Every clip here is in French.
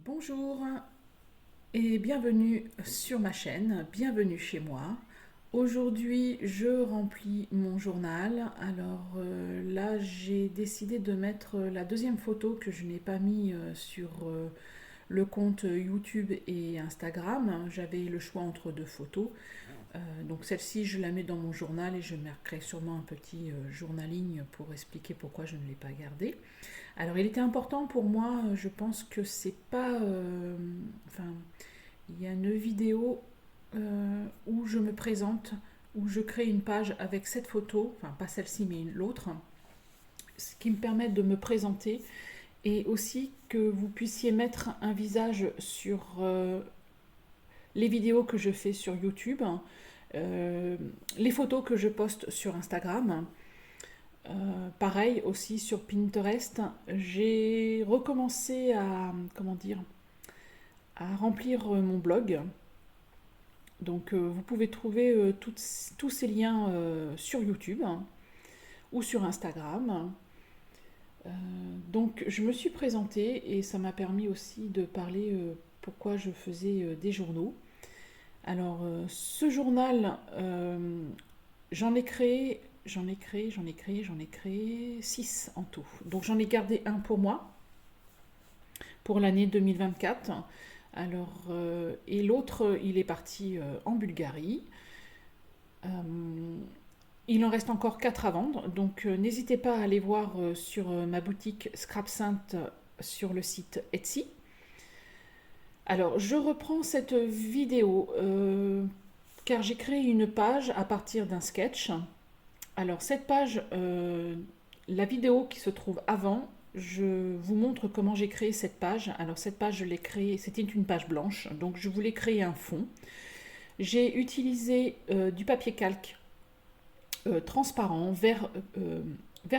Bonjour et bienvenue sur ma chaîne, bienvenue chez moi. Aujourd'hui, je remplis mon journal. Alors là, j'ai décidé de mettre la deuxième photo que je n'ai pas mis sur le compte YouTube et Instagram. J'avais le choix entre deux photos. Donc celle-ci, je la mets dans mon journal et je marquerai sûrement un petit journaling pour expliquer pourquoi je ne l'ai pas gardée. Alors, il était important pour moi, je pense que c'est pas. Enfin, il y a une vidéo où je me présente, où je crée une page avec cette photo, enfin, pas celle-ci, mais l'autre, ce qui me permet de me présenter et aussi que vous puissiez mettre un visage sur les vidéos que je fais sur YouTube, euh, les photos que je poste sur Instagram. Pareil aussi sur Pinterest, j'ai recommencé à comment dire à remplir mon blog. Donc vous pouvez trouver tous ces liens sur YouTube ou sur Instagram. Euh, donc je me suis présentée et ça m'a permis aussi de parler pourquoi je faisais des journaux. Alors ce journal, j'en ai créé 6 en tout. Donc j'en ai gardé un pour moi, pour l'année 2024. Alors, et l'autre, il est parti en Bulgarie. Euh, il en reste encore 4 à vendre, donc n'hésitez pas à aller voir sur ma boutique Scrap Sainte sur le site Etsy. Alors, je reprends cette vidéo car j'ai créé une page à partir d'un sketch. Alors, cette page, la vidéo qui se trouve avant, je vous montre comment j'ai créé cette page. Alors, cette page, je l'ai créée, c'était une page blanche, donc je voulais créer un fond. J'ai utilisé du papier calque transparent, vert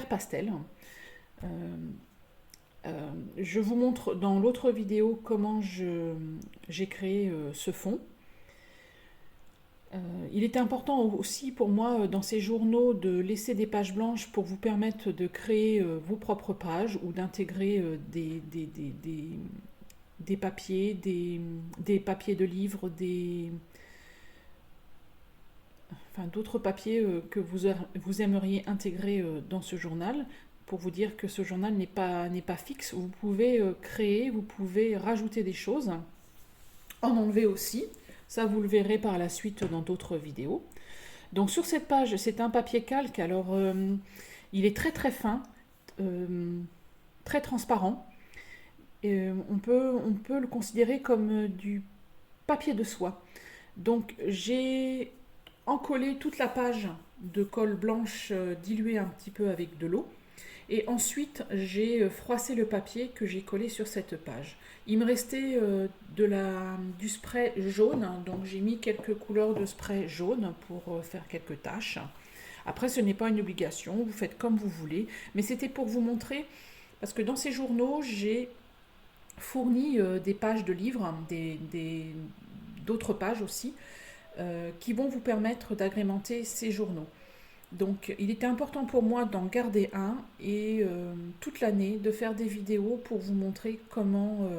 pastel. Euh, je vous montre dans l'autre vidéo comment j'ai créé ce fond. Il était important aussi pour moi dans ces journaux de laisser des pages blanches pour vous permettre de créer vos propres pages ou d'intégrer des papiers, des papiers de livres, enfin, d'autres papiers que vous aimeriez intégrer dans ce journal pour vous dire que ce journal n'est pas fixe. Vous pouvez créer, vous pouvez rajouter des choses, en enlever aussi. Ça, vous le verrez par la suite dans d'autres vidéos. Donc sur cette page, c'est un papier calque. Alors, il est très très fin, euh, très transparent. Et, on peut le considérer comme du papier de soie. Donc j'ai encollé toute la page de colle blanche diluée un petit peu avec de l'eau. Et ensuite, j'ai froissé le papier que j'ai collé sur cette page. Il me restait du spray jaune, donc j'ai mis quelques couleurs de spray jaune pour faire quelques taches. Après, ce n'est pas une obligation, vous faites comme vous voulez, mais c'était pour vous montrer, parce que dans ces journaux, j'ai fourni des pages de livres, d'autres pages aussi, qui vont vous permettre d'agrémenter ces journaux. Donc il était important pour moi d'en garder un et toute l'année de faire des vidéos pour vous montrer comment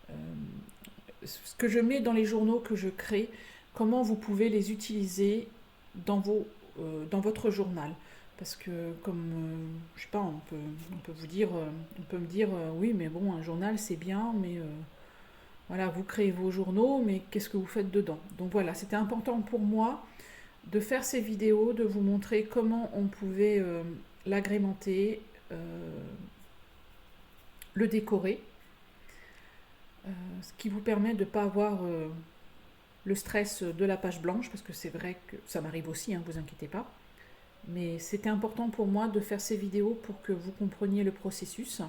euh, ce que je mets dans les journaux que je crée, comment vous pouvez les utiliser dans votre journal. Parce que comme, je sais pas, on peut vous dire, on peut me dire, oui mais bon un journal c'est bien, mais voilà, vous créez vos journaux, mais qu'est-ce que vous faites dedans? Donc voilà, c'était important pour moi de faire ces vidéos, de vous montrer comment on pouvait l'agrémenter, le décorer, ce qui vous permet de ne pas avoir le stress de la page blanche, parce que c'est vrai que ça m'arrive aussi, hein, vous inquiétez pas. Mais c'était important pour moi de faire ces vidéos pour que vous compreniez le processus.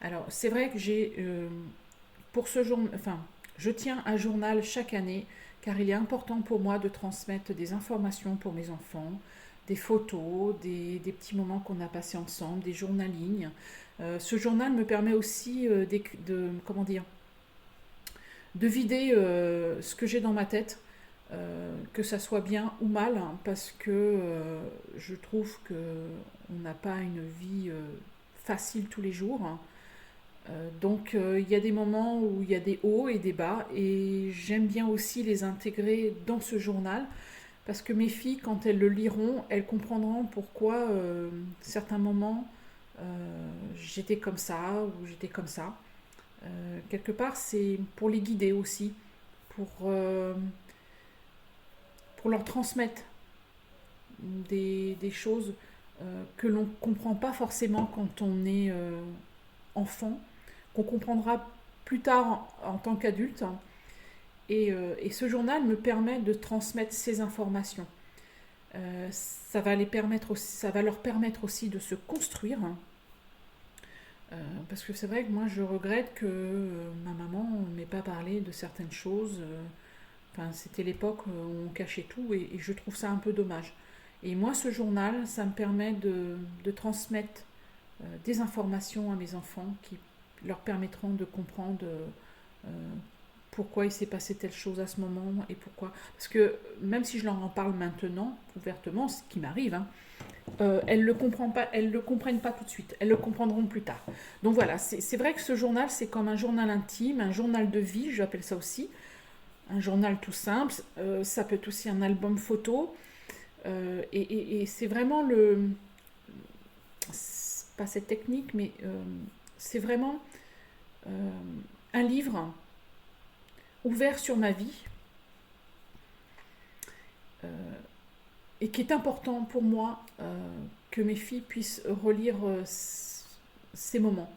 Alors c'est vrai que pour ce jour, enfin, je tiens un journal chaque année car il est important pour moi de transmettre des informations pour mes enfants, des photos, des petits moments qu'on a passés ensemble, des journalings. Ce journal me permet aussi comment dire, de vider ce que j'ai dans ma tête, que ça soit bien ou mal, hein, parce que je trouve que on n'a pas une vie facile tous les jours, hein. Il y a des moments où il y a des hauts et des bas, et j'aime bien aussi les intégrer dans ce journal, parce que mes filles, quand elles le liront, elles comprendront pourquoi certains moments j'étais comme ça ou j'étais comme ça. Quelque part, c'est pour les guider aussi, pour, euh, pour leur transmettre des choses que l'on ne comprend pas forcément quand on est enfant, qu'on comprendra plus tard en tant qu'adulte. Et ce journal me permet de transmettre ces informations. Ça va leur permettre aussi de se construire. Parce que c'est vrai que moi je regrette que ma maman ne m'ait pas parlé de certaines choses. Enfin, c'était l'époque où on cachait tout et je trouve ça un peu dommage. Et moi, ce journal, ça me permet de transmettre des informations à mes enfants qui leur permettront de comprendre pourquoi il s'est passé telle chose à ce moment et pourquoi. Parce que même si je leur en parle maintenant, ouvertement, ce qui m'arrive, hein, elles ne le comprennent pas tout de suite, elles le comprendront plus tard. Donc voilà, c'est vrai que ce journal, c'est comme un journal intime, un journal de vie, j'appelle ça aussi, un journal tout simple, ça peut être aussi un album photo, et c'est vraiment pas cette technique, mais c'est vraiment euh, un livre ouvert sur ma vie, euh, et qui est important pour moi que mes filles puissent relire ces moments.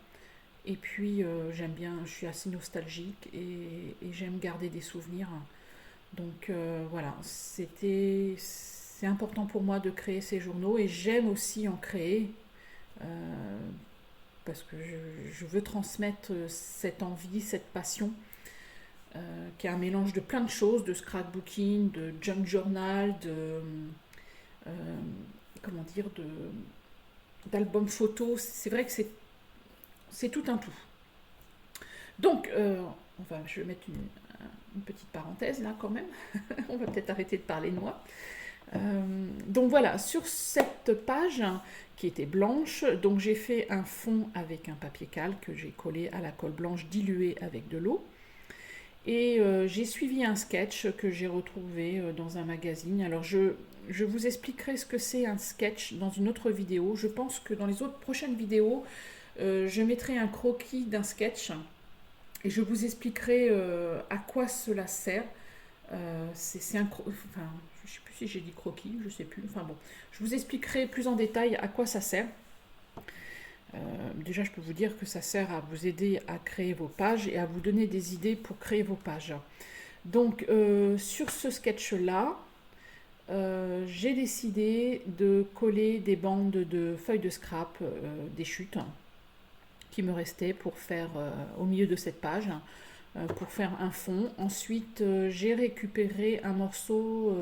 Et puis j'aime bien, je suis assez nostalgique et j'aime garder des souvenirs. Donc voilà, c'est important pour moi de créer ces journaux et j'aime aussi en créer euh, parce que je veux transmettre cette envie, cette passion qui est un mélange de plein de choses, de scrapbooking, de junk journal, euh, comment dire, d'albums photos. C'est vrai que c'est tout un tout. Donc, je vais mettre une petite parenthèse là quand même. On va peut-être arrêter de parler de moi. Donc voilà, sur cette page qui était blanche, donc j'ai fait un fond avec un papier calque que j'ai collé à la colle blanche diluée avec de l'eau. Et j'ai suivi un sketch que j'ai retrouvé dans un magazine. Alors je vous expliquerai ce que c'est un sketch dans une autre vidéo. Je pense que dans les autres prochaines vidéos, je mettrai un croquis d'un sketch et je vous expliquerai à quoi cela sert. C'est enfin, je ne sais plus si j'ai dit croquis, je ne sais plus. Enfin bon, je vous expliquerai plus en détail à quoi ça sert. Déjà, je peux vous dire que ça sert à vous aider à créer vos pages et à vous donner des idées pour créer vos pages. Donc, sur ce sketch-là, j'ai décidé de coller des bandes de feuilles de scrap, des chutes qui me restaient pour faire au milieu de cette page, pour faire un fond. Ensuite, j'ai récupéré un morceau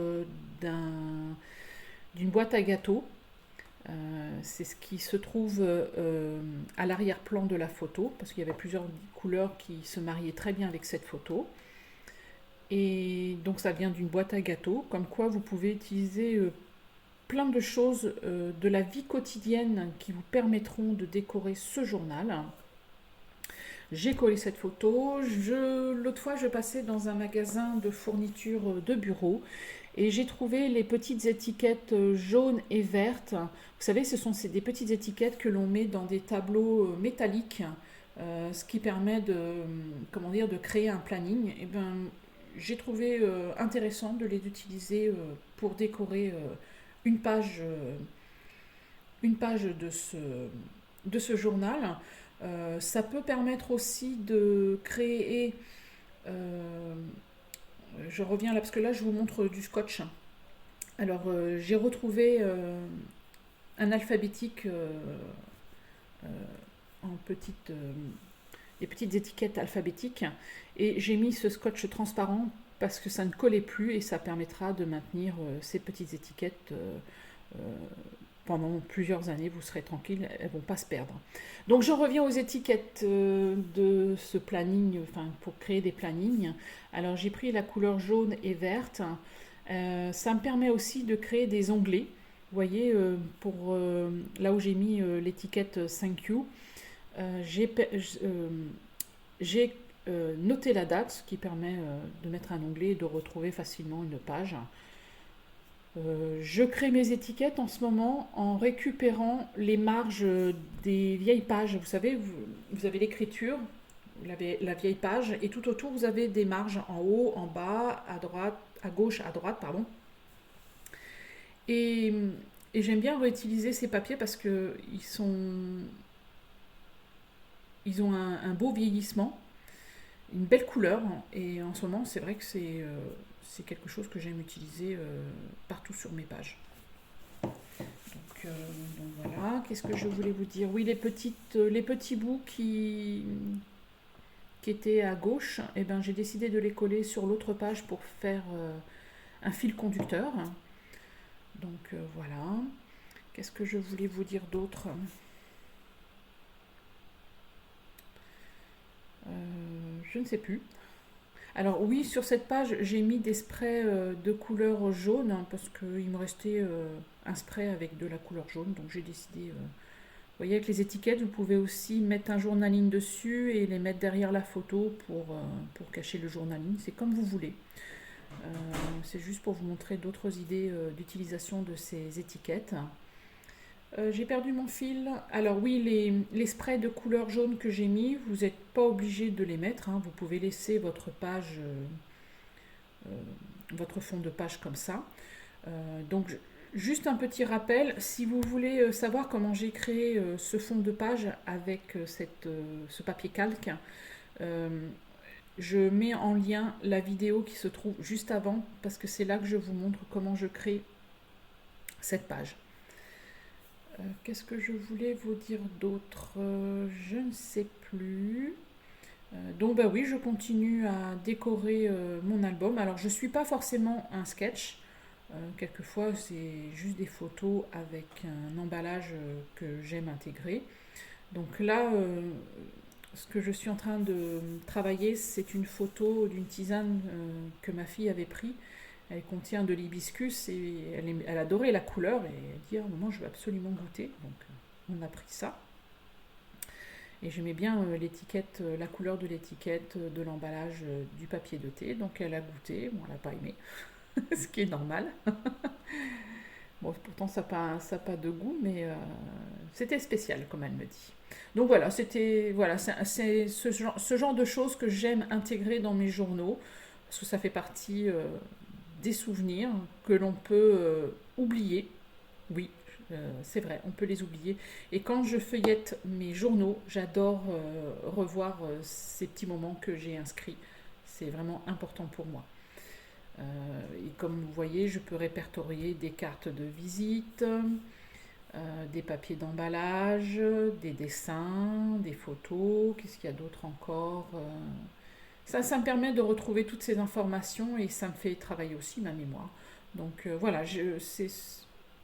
d'une boîte à gâteaux. C'est ce qui se trouve à l'arrière-plan de la photo, parce qu'il y avait plusieurs couleurs qui se mariaient très bien avec cette photo. Et donc ça vient d'une boîte à gâteaux, comme quoi vous pouvez utiliser plein de choses de la vie quotidienne qui vous permettront de décorer ce journal. J'ai collé cette photo. L'autre fois, je passais dans un magasin de fournitures de bureau et j'ai trouvé les petites étiquettes jaunes et vertes. Vous savez, des petites étiquettes que l'on met dans des tableaux métalliques, ce qui permet comment dire, de créer un planning. Et ben, j'ai trouvé intéressant de les utiliser pour décorer une page de ce journal. Ça peut permettre aussi de créer. euh, je reviens là parce que là je vous montre du scotch. Alors j'ai retrouvé un alphabétique euh, en des petites étiquettes alphabétiques et j'ai mis ce scotch transparent parce que ça ne collait plus et ça permettra de maintenir ces petites étiquettes pendant plusieurs années, vous serez tranquille, elles ne vont pas se perdre. Donc j'en reviens aux étiquettes de ce planning, enfin pour créer des plannings. Alors j'ai pris la couleur jaune et verte. Ça me permet aussi de créer des onglets. Vous voyez, là où j'ai mis l'étiquette Thank You, J'ai noté la date, ce qui permet de mettre un onglet et de retrouver facilement une page. Je crée mes étiquettes en ce moment en récupérant les marges des vieilles pages. Vous savez, vous avez l'écriture, vous avez la vieille page, et tout autour, vous avez des marges en haut, en bas, à droite, à gauche, à droite, pardon. Et, et j'aime bien réutiliser ces papiers parce que ils ont un beau vieillissement, une belle couleur, et en ce moment, c'est vrai que c'est quelque chose que j'aime utiliser partout sur mes pages. Donc voilà, qu'est-ce que je voulais vous dire? Oui, les petits bouts qui étaient à gauche, eh ben, j'ai décidé de les coller sur l'autre page pour faire un fil conducteur. Donc voilà. Qu'est-ce que je voulais vous dire d'autre? Je ne sais plus. Alors oui, sur cette page, j'ai mis des sprays de couleur jaune hein, parce qu'il me restait un spray avec de la couleur jaune. Donc j'ai décidé... vous voyez, avec les étiquettes, vous pouvez aussi mettre un journaling dessus et les mettre derrière la photo pour cacher le journaling. C'est comme vous voulez. C'est juste pour vous montrer d'autres idées d'utilisation de ces étiquettes. J'ai perdu mon fil. Alors oui, les sprays de couleur jaune que j'ai mis, vous n'êtes pas obligé de les mettre. Hein. Vous pouvez laisser votre page, votre fond de page comme ça. Donc juste un petit rappel, si vous voulez savoir comment j'ai créé ce fond de page avec ce papier calque, je mets en lien la vidéo qui se trouve juste avant parce que c'est là que je vous montre comment je crée cette page. Qu'est-ce que je voulais vous dire d'autre? Je ne sais plus. Donc bah oui, je continue à décorer mon album. Alors je ne suis pas forcément un sketch. Quelquefois c'est juste des photos avec un emballage que j'aime intégrer. Donc là, ce que je suis en train de travailler, c'est une photo d'une tisane que ma fille avait prise. Elle contient de l'hibiscus et elle adorait la couleur et elle dit à un moment je veux absolument goûter. Donc on a pris ça. Et j'aimais bien l'étiquette, la couleur de l'étiquette de l'emballage du papier de thé. Donc elle a goûté, bon elle n'a pas aimé, ce qui est normal. Bon pourtant ça n'a pas de goût, mais c'était spécial comme elle me dit. Donc voilà, c'est ce genre de choses que j'aime intégrer dans mes journaux parce que ça fait partie des souvenirs que l'on peut oublier. Oui, c'est vrai, on peut les oublier. Et quand je feuillette mes journaux, j'adore revoir ces petits moments que j'ai inscrits. C'est vraiment important pour moi. Et comme vous voyez, je peux répertorier des cartes de visite, des papiers d'emballage, des dessins, des photos. Qu'est-ce qu'il y a d'autre encore? Ça me permet de retrouver toutes ces informations et ça me fait travailler aussi ma mémoire. Donc voilà,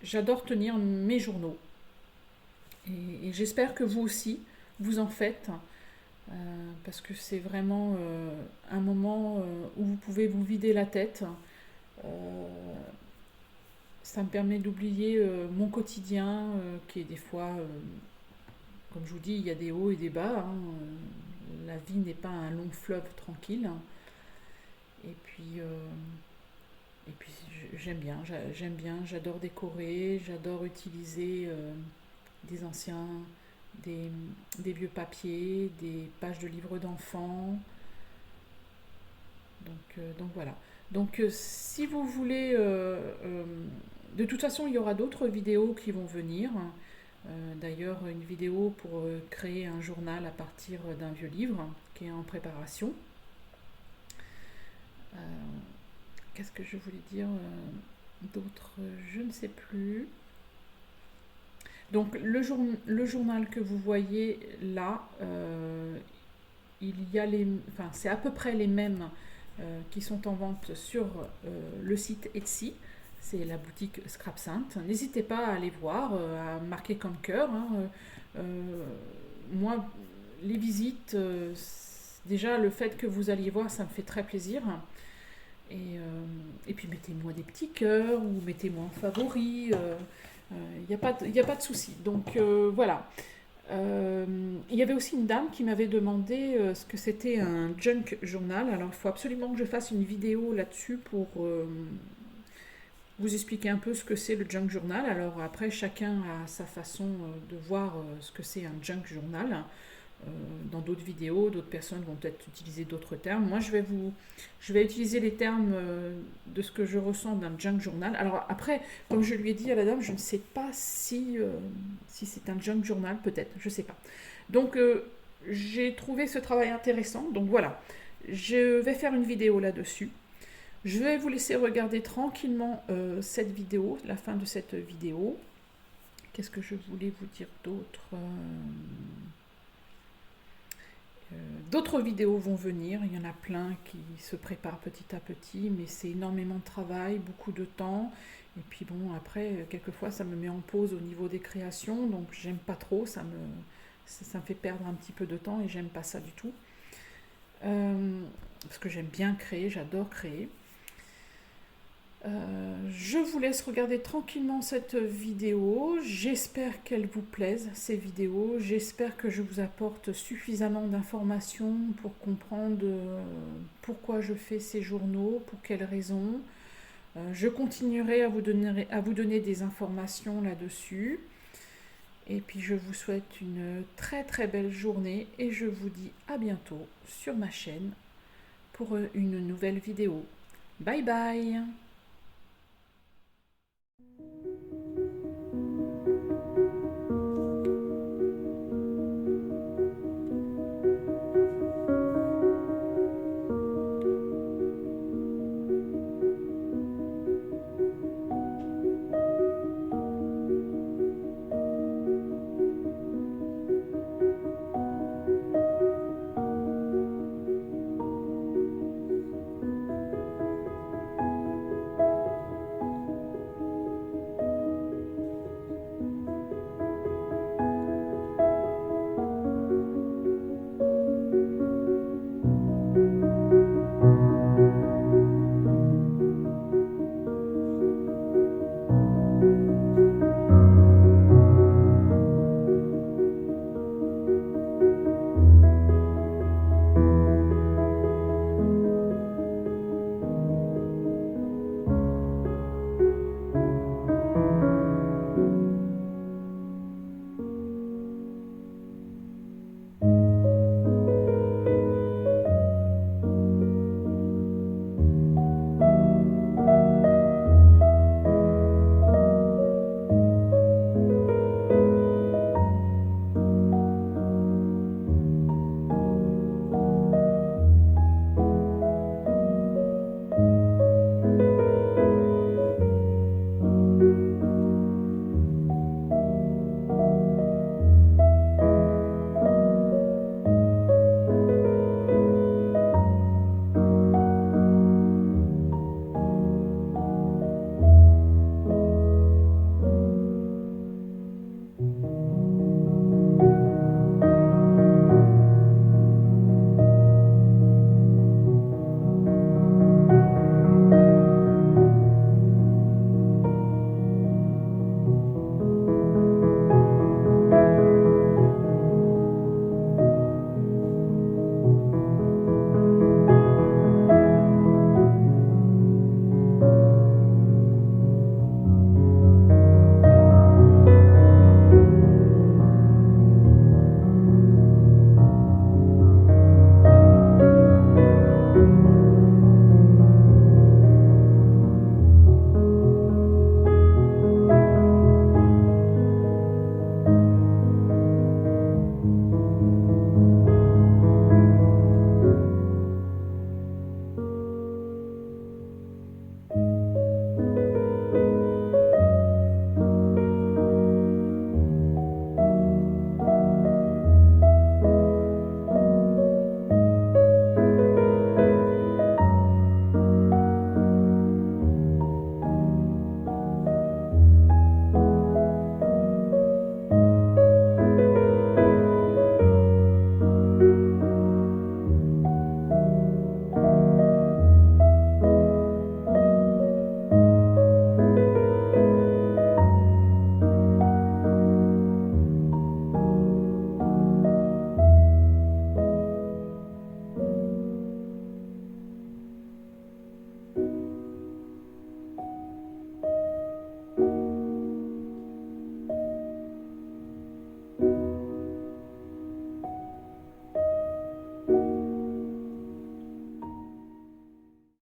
j'adore tenir mes journaux. Et j'espère que vous aussi, vous en faites. Parce que c'est vraiment un moment où vous pouvez vous vider la tête. Ça me permet d'oublier mon quotidien qui est des fois, comme je vous dis, il y a des hauts et des bas. Hein. La vie n'est pas un long fleuve tranquille. Et puis j'aime bien, j'adore décorer, j'adore utiliser des anciens, des vieux papiers, des pages de livres d'enfants. Donc voilà. Donc si vous voulez, de toute façon il y aura d'autres vidéos qui vont venir. D'ailleurs une vidéo pour créer un journal à partir d'un vieux livre qui est en préparation. Qu'est-ce que je voulais dire d'autre? Je ne sais plus. Donc le journal que vous voyez là, il y a c'est à peu près les mêmes qui sont en vente sur le site Etsy. C'est la boutique Scrap Sainte. N'hésitez pas à aller voir, à marquer comme cœur. Hein. Moi, les visites, déjà le fait que vous alliez voir, ça me fait très plaisir. Et puis mettez-moi des petits cœurs ou mettez-moi en favori. Il n'y a pas de souci. Donc voilà. Il y avait aussi une dame qui m'avait demandé ce que c'était un junk journal. Alors il faut absolument que je fasse une vidéo là-dessus pour vous expliquer un peu ce que c'est le junk journal. Alors après, chacun a sa façon de voir ce que c'est un junk journal. Dans d'autres vidéos, d'autres personnes vont peut-être utiliser d'autres termes. Moi, je vais utiliser les termes de ce que je ressens d'un junk journal. Alors après, comme je lui ai dit à la dame, je ne sais pas si c'est un junk journal, peut-être, je ne sais pas. Donc, j'ai trouvé ce travail intéressant. Donc voilà, je vais faire une vidéo là-dessus. Je vais vous laisser regarder tranquillement cette vidéo, la fin de cette vidéo. Qu'est-ce que je voulais vous dire d'autre D'autres vidéos vont venir, il y en a plein qui se préparent petit à petit, mais c'est énormément de travail, beaucoup de temps. Et puis bon, après, quelquefois, ça me met en pause au niveau des créations, donc j'aime pas trop, ça me fait perdre un petit peu de temps et j'aime pas ça du tout. Parce que j'aime bien créer, j'adore créer. Je vous laisse regarder tranquillement cette vidéo. J'espère qu'elle vous plaise, ces vidéos. J'espère que je vous apporte suffisamment d'informations pour comprendre pourquoi je fais ces journaux, pour quelles raisons. Je continuerai à vous donner des informations là-dessus. Et puis je vous souhaite une très très belle journée et je vous dis à bientôt sur ma chaîne pour une nouvelle vidéo. Bye bye!